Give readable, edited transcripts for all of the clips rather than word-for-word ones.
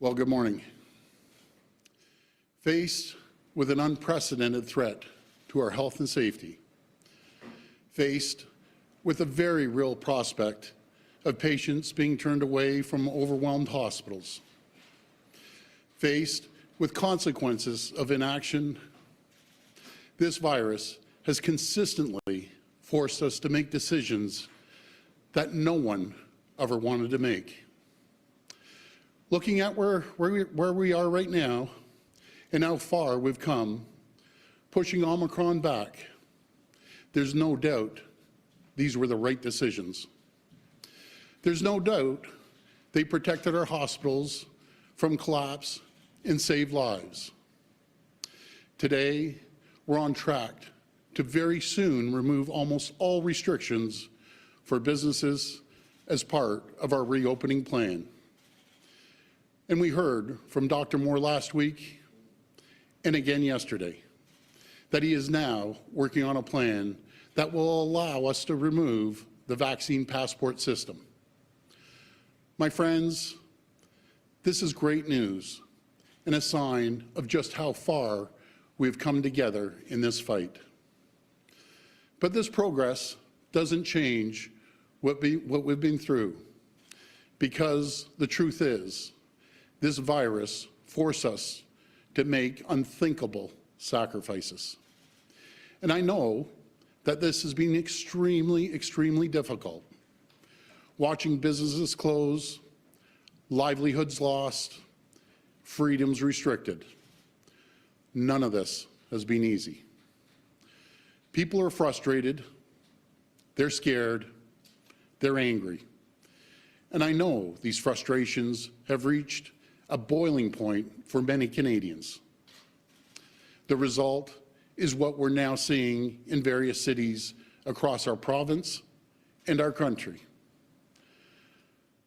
Well, good morning. Faced with an unprecedented threat to our health and safety, faced with a very real prospect of patients being turned away from overwhelmed hospitals, faced with consequences of inaction, this virus has consistently forced us to make decisions that no one ever wanted to make. Looking at where we are right now and how far we've come, pushing Omicron back, there's no doubt these were the right decisions. There's no doubt they protected our hospitals from collapse and saved lives. Today, we're on track to very soon remove almost all restrictions for businesses as part of our reopening plan. And we heard from Dr. Moore last week and again yesterday that he is now working on a plan that will allow us to remove the vaccine passport system. My friends, this is great news and a sign of just how far we've come together in this fight. But this progress doesn't change what we've been through, because the truth is, this virus forced us to make unthinkable sacrifices. And I know that this has been extremely difficult. Watching businesses close, livelihoods lost, freedoms restricted. None of this has been easy. People are frustrated, they're scared, they're angry. And I know these frustrations have reached a boiling point for many Canadians. The result is what we're now seeing in various cities across our province and our country.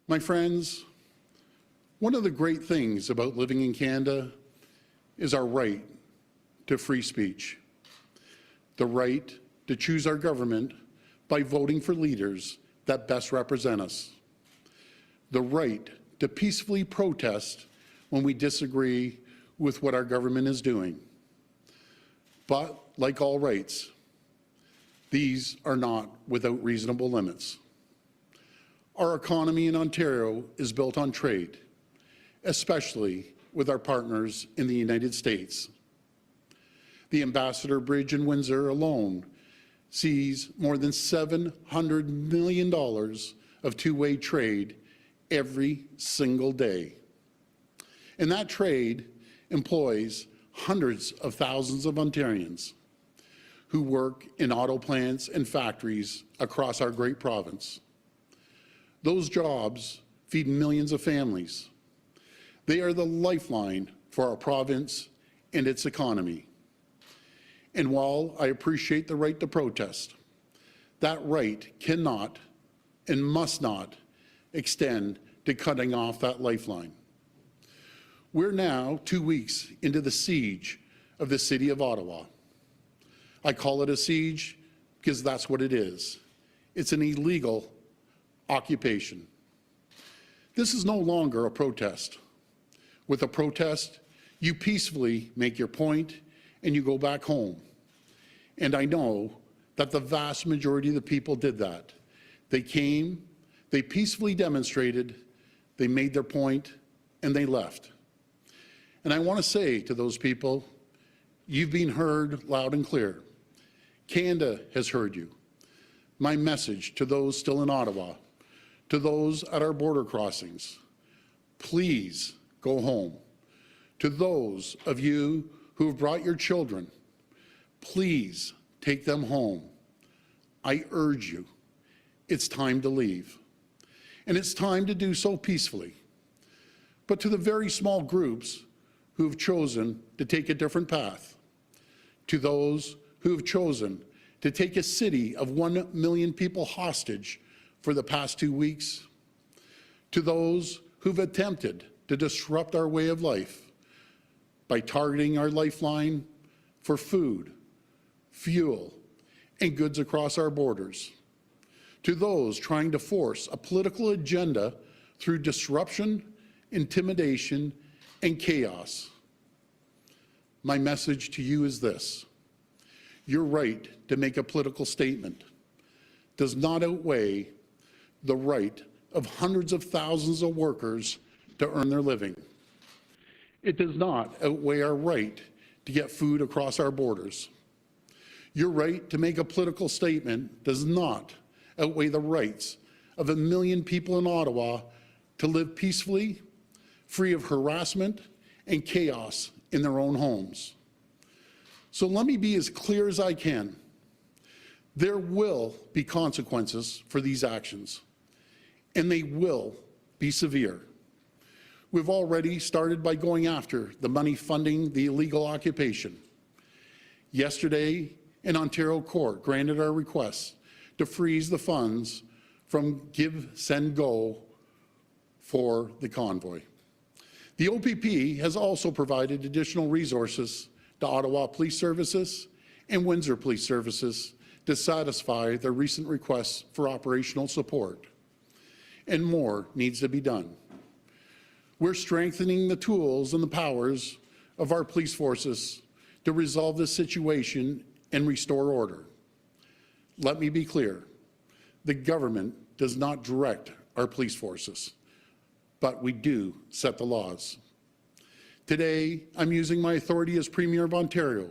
My friends, one of the great things about living in Canada is our right to free speech, the right to choose our government by voting for leaders that best represent us, the right to peacefully protest when we disagree with what our government is doing. But like all rights, these are not without reasonable limits. Our economy in Ontario is built on trade, especially with our partners in the United States. The Ambassador Bridge in Windsor alone sees more than $700 million of two-way trade every single day. And that trade employs hundreds of thousands of Ontarians who work in auto plants and factories across our great province. Those jobs feed millions of families. They are the lifeline for our province and its economy. And while I appreciate the right to protest, that right cannot and must not extend to cutting off that lifeline. We're now 2 weeks into the siege of the city of Ottawa. I call it a siege because that's what it is. It's an illegal occupation. This is no longer a protest. With a protest, you peacefully make your point and you go back home. And I know that the vast majority of the people did that. They came, they peacefully demonstrated, they made their point, and they left. And I want to say to those people, you've been heard loud and clear. Canada has heard you. My message to those still in Ottawa, to those at our border crossings, please go home. To those of you who have brought your children, please take them home. I urge you, it's time to leave. And it's time to do so peacefully. But to the very small groups who have chosen to take a different path, to those who have chosen to take a city of 1 million people hostage for the past 2 weeks, to those who've attempted to disrupt our way of life by targeting our lifeline for food, fuel, and goods across our borders, to those trying to force a political agenda through disruption, intimidation, and chaos. My message to you is this: your right to make a political statement does not outweigh the right of hundreds of thousands of workers to earn their living. It does not outweigh our right to get food across our borders. Your right to make a political statement does not outweigh the rights of 1 million people in Ottawa to live peacefully, free of harassment and chaos in their own homes. So let me be as clear as I can. There will be consequences for these actions, and they will be severe. We've already started by going after the money funding the illegal occupation. Yesterday, an Ontario court granted our request to freeze the funds from Give, Send, Go for the convoy. The OPP has also provided additional resources to Ottawa Police Services and Windsor Police Services to satisfy their recent requests for operational support. And more needs to be done. We're strengthening the tools and the powers of our police forces to resolve this situation and restore order. Let me be clear, the government does not direct our police forces, but we do set the laws. Today, I'm using my authority as Premier of Ontario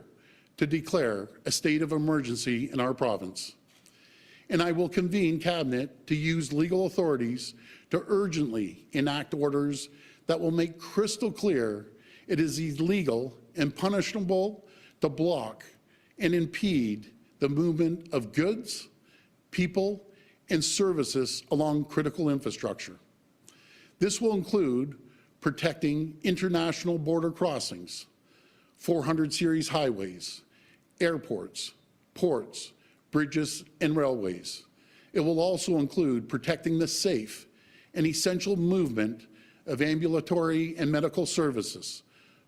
to declare a state of emergency in our province. And I will convene Cabinet to use legal authorities to urgently enact orders that will make crystal clear it is illegal and punishable to block and impede the movement of goods, people, and services along critical infrastructure. This will include protecting international border crossings, 400 series highways, airports, ports, bridges, and railways. It will also include protecting the safe and essential movement of ambulatory and medical services,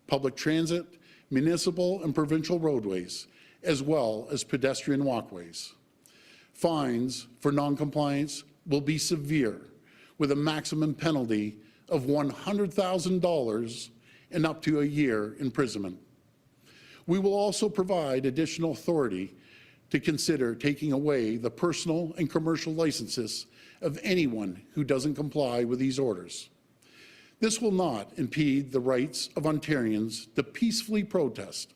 public transit, municipal and provincial roadways, as well as pedestrian walkways. Fines for noncompliance will be severe, with a maximum penalty of $100,000 and up to a year imprisonment. We will also provide additional authority to consider taking away the personal and commercial licenses of anyone who doesn't comply with these orders. This will not impede the rights of Ontarians to peacefully protest.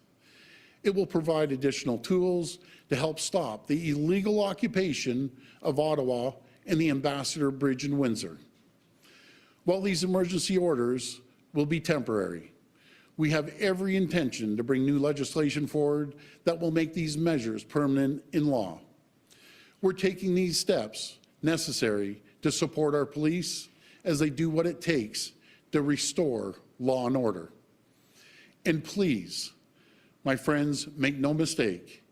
It will provide additional tools to help stop the illegal occupation of Ottawa and the Ambassador Bridge in Windsor. While these emergency orders will be temporary, we have every intention to bring new legislation forward that will make these measures permanent in law. We're taking these steps necessary to support our police as they do what it takes to restore law and order. And please, my friends, make no mistake,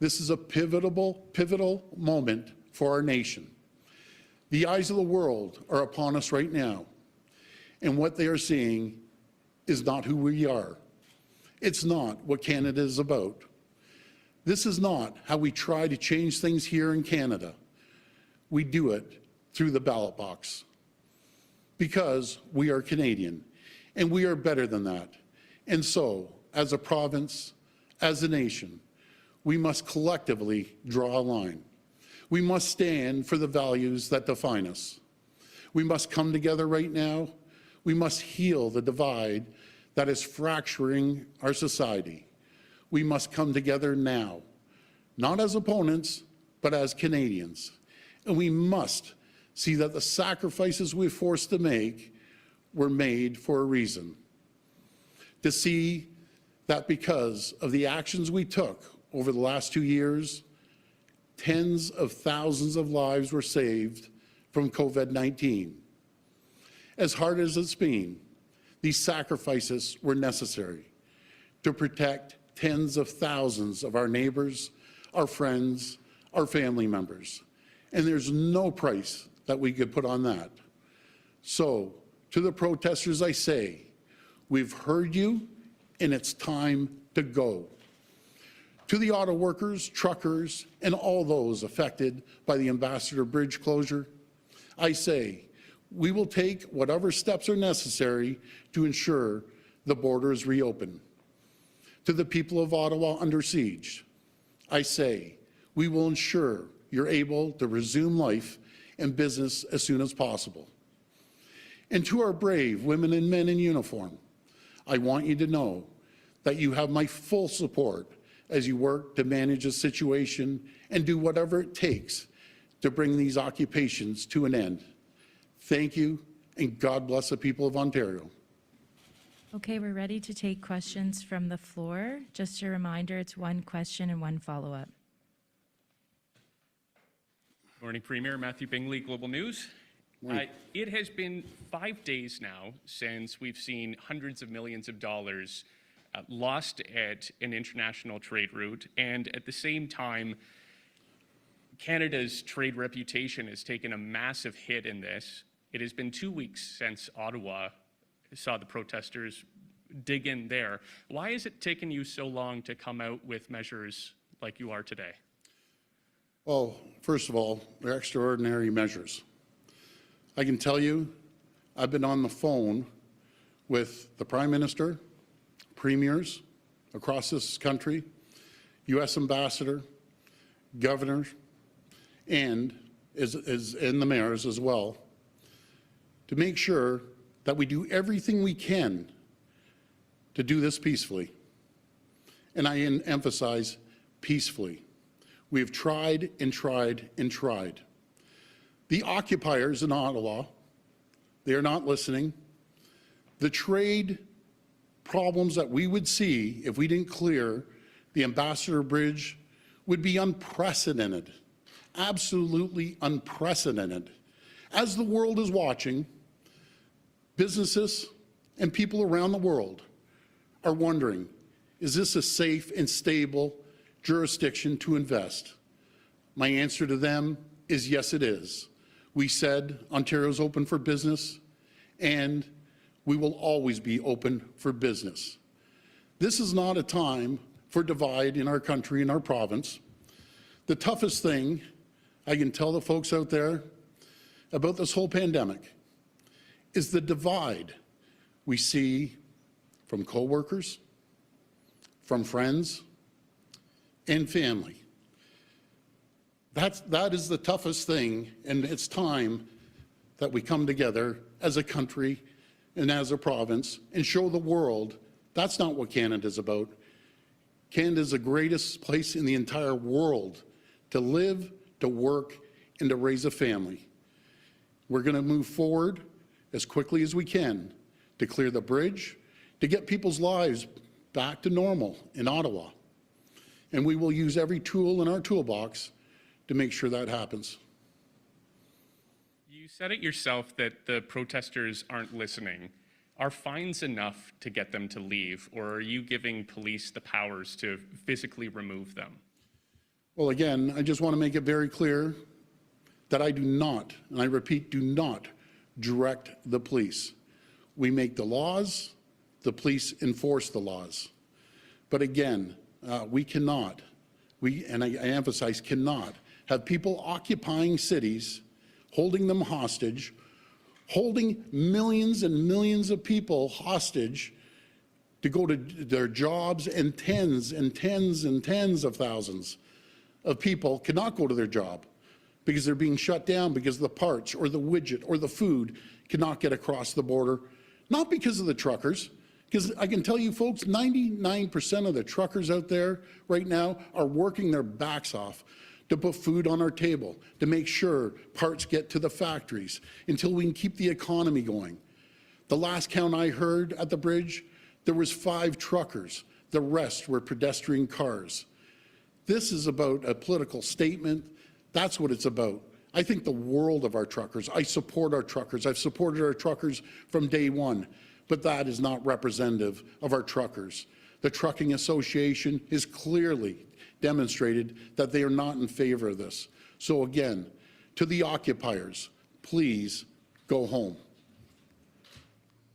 this is a pivotal moment for our nation. The eyes of the world are upon us right now, and what they are seeing is not who we are. It's not what Canada is about. This is not how we try to change things here in Canada. We do it through the ballot box. Because we are Canadian, and we are better than that. And so, as a province, as a nation, we must collectively draw a line. We must stand for the values that define us. We must come together right now. We must heal the divide that is fracturing our society. We must come together now, not as opponents, but as Canadians. And we must see that the sacrifices we're forced to make were made for a reason. To see that because of the actions we took over the last 2 years, tens of thousands of lives were saved from COVID-19. As hard as it's been, these sacrifices were necessary to protect tens of thousands of our neighbors, our friends, our family members. And there's no price that we could put on that. So, to the protesters I say, we've heard you, and it's time to go. To the auto workers, truckers, and all those affected by the Ambassador Bridge closure, I say, we will take whatever steps are necessary to ensure the border is reopened. To the people of Ottawa under siege, I say, we will ensure you're able to resume life and business as soon as possible. And to our brave women and men in uniform, I want you to know that you have my full support as you work to manage the situation and do whatever it takes to bring these occupations to an end. Thank you, and God bless the people of Ontario. Okay, we're ready to take questions from the floor. Just a reminder, it's one question and one follow-up. Morning, Premier. Matthew Bingley, Global News. It has been 5 days now since we've seen hundreds of millions of dollars lost at an international trade route, and at the same time, Canada's trade reputation has taken a massive hit in this. It has been 2 weeks since Ottawa saw the protesters dig in there. Why has it taken you so long to come out with measures like you are today? Well, first of all, they're extraordinary measures. I can tell you, I've been on the phone with the Prime Minister, premiers across this country, U.S. Ambassador, governors, and the mayors as well, to make sure that we do everything we can to do this peacefully. And I emphasize peacefully. We have tried and tried and tried. The occupiers in Ottawa, they are not listening. The trade problems that we would see if we didn't clear the Ambassador Bridge would be unprecedented, absolutely unprecedented. As the world is watching, businesses and people around the world are wondering, is this a safe and stable jurisdiction to invest? My answer to them is yes, it is. We said Ontario's open for business, and we will always be open for business. This is not a time for divide in our country, in our province. The toughest thing I can tell the folks out there about this whole pandemic is the divide we see from coworkers, from friends, and family. That is the toughest thing, and it's time that we come together as a country and as a province and show the world that's not what Canada's about. Canada's the greatest place in the entire world to live, to work, and to raise a family. We're going to move forward as quickly as we can to clear the bridge, to get people's lives back to normal in Ottawa. And we will use every tool in our toolbox to make sure that happens. You said it yourself that the protesters aren't listening. Are fines enough to get them to leave, or are you giving police the powers to physically remove them? Well, again, I just want to make it very clear that I do not, and I repeat, do not direct the police. We make the laws, the police enforce the laws. But again, we cannot, and I emphasize cannot, have people occupying cities, holding them hostage, holding millions and millions of people hostage to go to their jobs, and tens and tens and tens of thousands of people cannot go to their job because they're being shut down because the parts or the widget or the food cannot get across the border, not because of the truckers, because I can tell you folks, 99% of the truckers out there right now are working their backs off to put food on our table, to make sure parts get to the factories until we can keep the economy going. The last count I heard at the bridge, there was 5 truckers. The rest were pedestrian cars. This is about a political statement. That's what it's about. I think the world of our truckers. I support our truckers. I've supported our truckers from day one, but that is not representative of our truckers. The Trucking Association has clearly demonstrated that they are not in favor of this. So again, to the occupiers, please go home.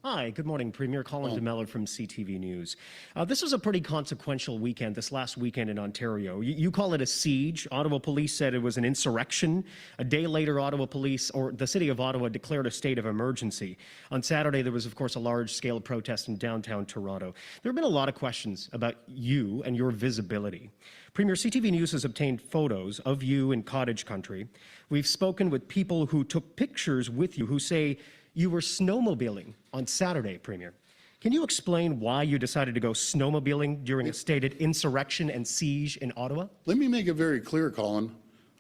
Hi, good morning, Premier. Colin DeMello from CTV News. This was a pretty consequential weekend, this last weekend in Ontario. You call it a siege. Ottawa police said it was an insurrection. A day later, Ottawa police, or the city of Ottawa, declared a state of emergency. On Saturday, there was, of course, a large-scale protest in downtown Toronto. There have been a lot of questions about you and your visibility. Premier, CTV News has obtained photos of you in cottage country. We've spoken with people who took pictures with you who say you were snowmobiling on Saturday, Premier. Can you explain why you decided to go snowmobiling during a stated insurrection and siege in Ottawa? Let me make it very clear, Colin.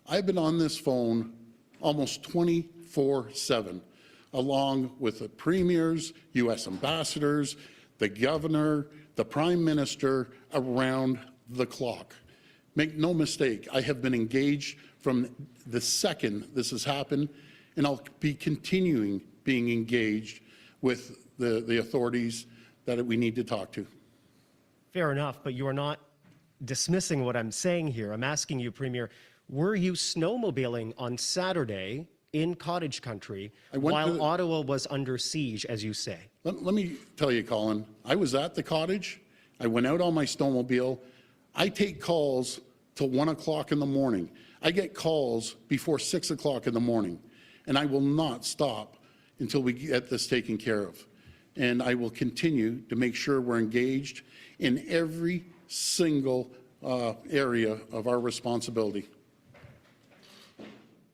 I've been on this phone almost 24/7, along with the premiers, U.S. ambassadors, the governor, the prime minister, around the clock. Make no mistake, I have been engaged from the second this has happened, and I'll be continuing being engaged with the authorities that we need to talk to. Fair enough, but you are not dismissing what I'm saying here. I'm asking you, Premier, were you snowmobiling on Saturday in cottage country while Ottawa was under siege, as you say? Let me tell you, Colin, I was at the cottage. I went out on my snowmobile. I take calls till 1 o'clock in the morning. I get calls before 6 o'clock in the morning, and I will not stop until we get this taken care of. And I will continue to make sure we're engaged in every single area of our responsibility.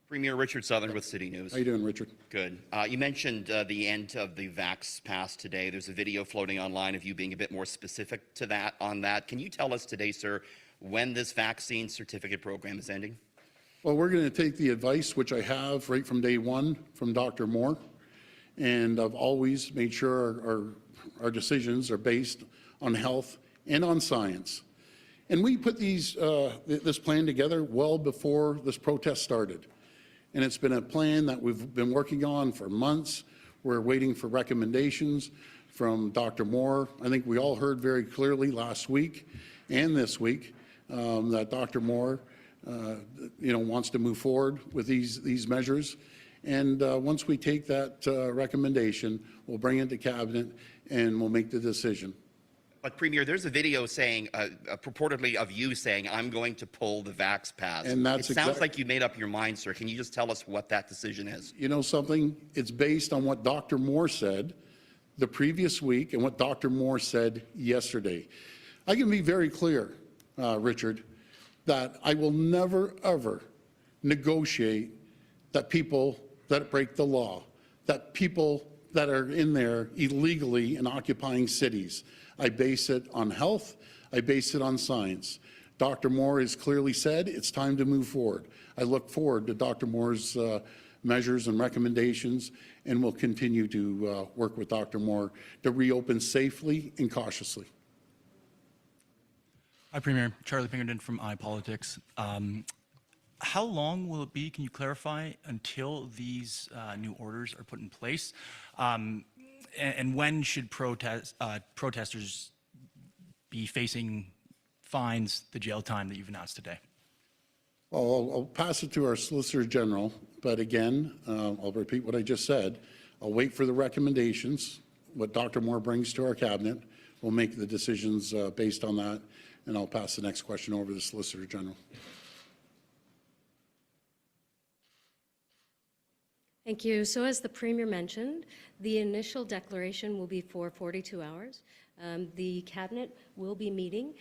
Premier Richard Southern with City News. How you doing, Richard? Good. You mentioned the end of the Vax Pass today. There's a video floating online of you being a bit more specific to that. On that, can you tell us today, sir, when this vaccine certificate program is ending? Well, we're going to take the advice, which I have right from day one from Dr. Moore, and I've always made sure our decisions are based on health and on science. And we put this plan together well before this protest started. And it's been a plan that we've been working on for months. We're waiting for recommendations from Dr. Moore. I think we all heard very clearly last week and this week that Dr. Moore wants to move forward with these measures. And once we take that recommendation, we'll bring it to Cabinet and we'll make the decision. But Premier, there's a video saying, purportedly of you saying, I'm going to pull the Vax Pass. And that's it sounds like you made up your mind, sir. Can you just tell us what that decision is? You know something? It's based on what Dr. Moore said the previous week and what Dr. Moore said yesterday. I can be very clear, Richard, that I will never, ever negotiate that people that break the law, that people that are in there illegally and occupying cities. I base it on health. I base it on science. Dr. Moore has clearly said it's time to move forward. I look forward to Dr. Moore's measures and recommendations, and we'll continue to work with Dr. Moore to reopen safely and cautiously. Hi, Premier. Charlie Pinkerton from iPolitics. How long will it be, can you clarify, until these new orders are put in place? And when should protesters be facing fines, the jail time that you've announced today? Well, I'll pass it to our Solicitor General, but again, I'll repeat what I just said. I'll wait for the recommendations, what Dr. Moore brings to our Cabinet. We'll make the decisions based on that, and I'll pass the next question over to the Solicitor General. Thank you. So as the Premier mentioned, the initial declaration will be for 42 hours. The Cabinet will be meeting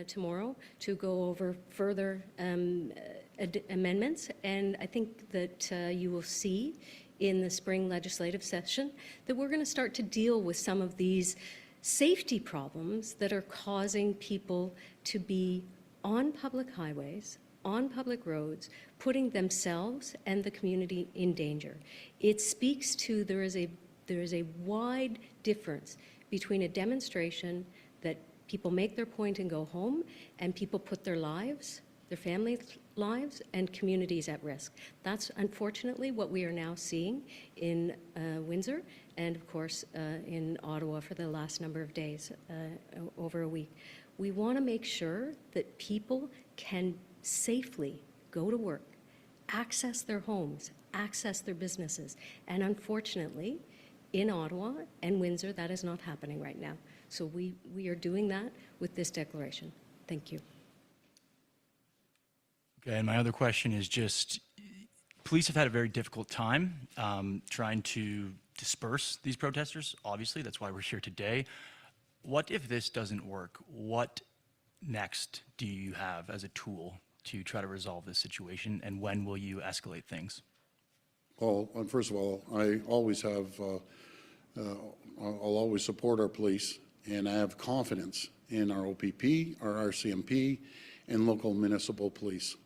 tomorrow to go over further amendments, and I think that you will see in the spring legislative session that we're going to start to deal with some of these safety problems that are causing people to be on public highways, on public roads, putting themselves and the community in danger. It speaks to there is a wide difference between a demonstration that people make their point and go home, and people put their lives, their family lives, and communities at risk. That's unfortunately what we are now seeing in Windsor and, of course, in Ottawa for the last number of days, over a week. We want to make sure that people can safely go to work, access their homes, access their businesses. And unfortunately, in Ottawa and Windsor, that is not happening right now. So we are doing that with this declaration. Thank you. Okay, and my other question is just, police have had a very difficult time trying to disperse these protesters. Obviously, that's why we're here today. What if this doesn't work? What next do you have as a tool to try to resolve this situation, and when will you escalate things? Well, first of all, I always have, I'll always support our police, and I have confidence in our OPP, our RCMP, and local municipal police.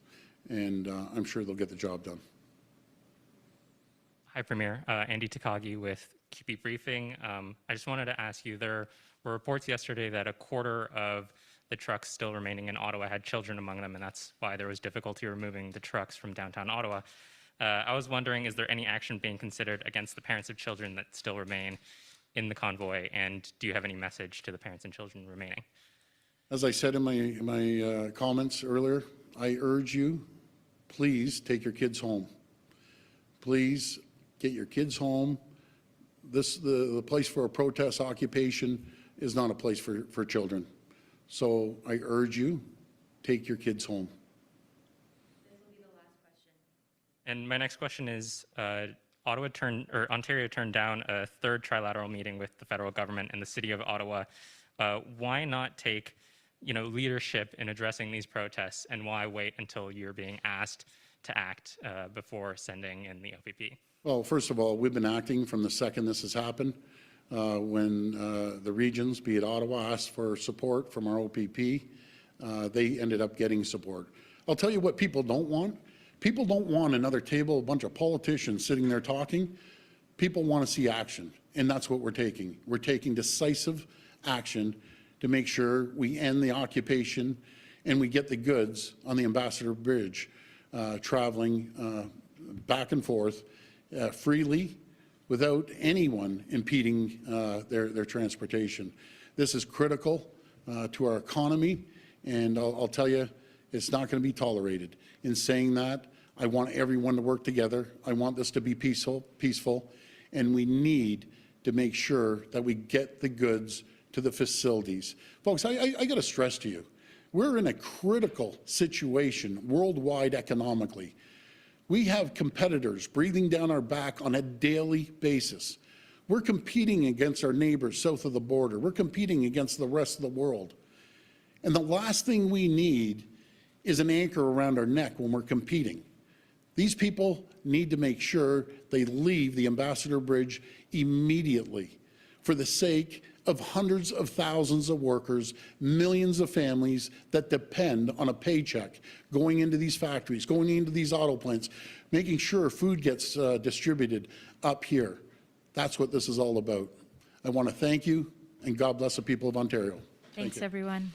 And I'm sure they'll get the job done. Hi, Premier. Andy Takagi with QP Briefing. I just wanted to ask you, there were reports yesterday that a quarter of the trucks still remaining in Ottawa had children among them, and that's why there was difficulty removing the trucks from downtown Ottawa. I was wondering, is there any action being considered against the parents of children that still remain in the convoy, and do you have any message to the parents and children remaining? As I said in my comments earlier, I urge you, please take your kids home. Please get your kids home. The place for a protest occupation is not a place for children. So I urge you, take your kids home. This will be the last question. And my next question is, Ontario turned down a third trilateral meeting with the federal government and the city of Ottawa. Why not take, leadership in addressing these protests, and why wait until you're being asked to act before sending in the OPP? Well, first of all, we've been acting from the second this has happened. When the regions, be it Ottawa, asked for support from our OPP, they ended up getting support. I'll tell you what people don't want. People don't want another table, a bunch of politicians sitting there talking. People want to see action, and that's what we're taking. We're taking decisive action to make sure we end the occupation and we get the goods on the Ambassador Bridge traveling back and forth freely without anyone impeding their transportation. This is critical to our economy, and I'll tell you, it's not going to be tolerated. In saying that, I want everyone to work together. I want this to be peaceful, and we need to make sure that we get the goods to the facilities. Folks, I got to stress to you, we're in a critical situation worldwide economically. We have competitors breathing down our back on a daily basis. We're competing against our neighbors south of the border. We're competing against the rest of the world. And the last thing we need is an anchor around our neck when we're competing. These people need to make sure they leave the Ambassador Bridge immediately for the sake of hundreds of thousands of workers, millions of families that depend on a paycheck going into these factories, going into these auto plants, making sure food gets distributed up here. That's what this is all about. I want to thank you, and God bless the people of Ontario. Thanks, everyone.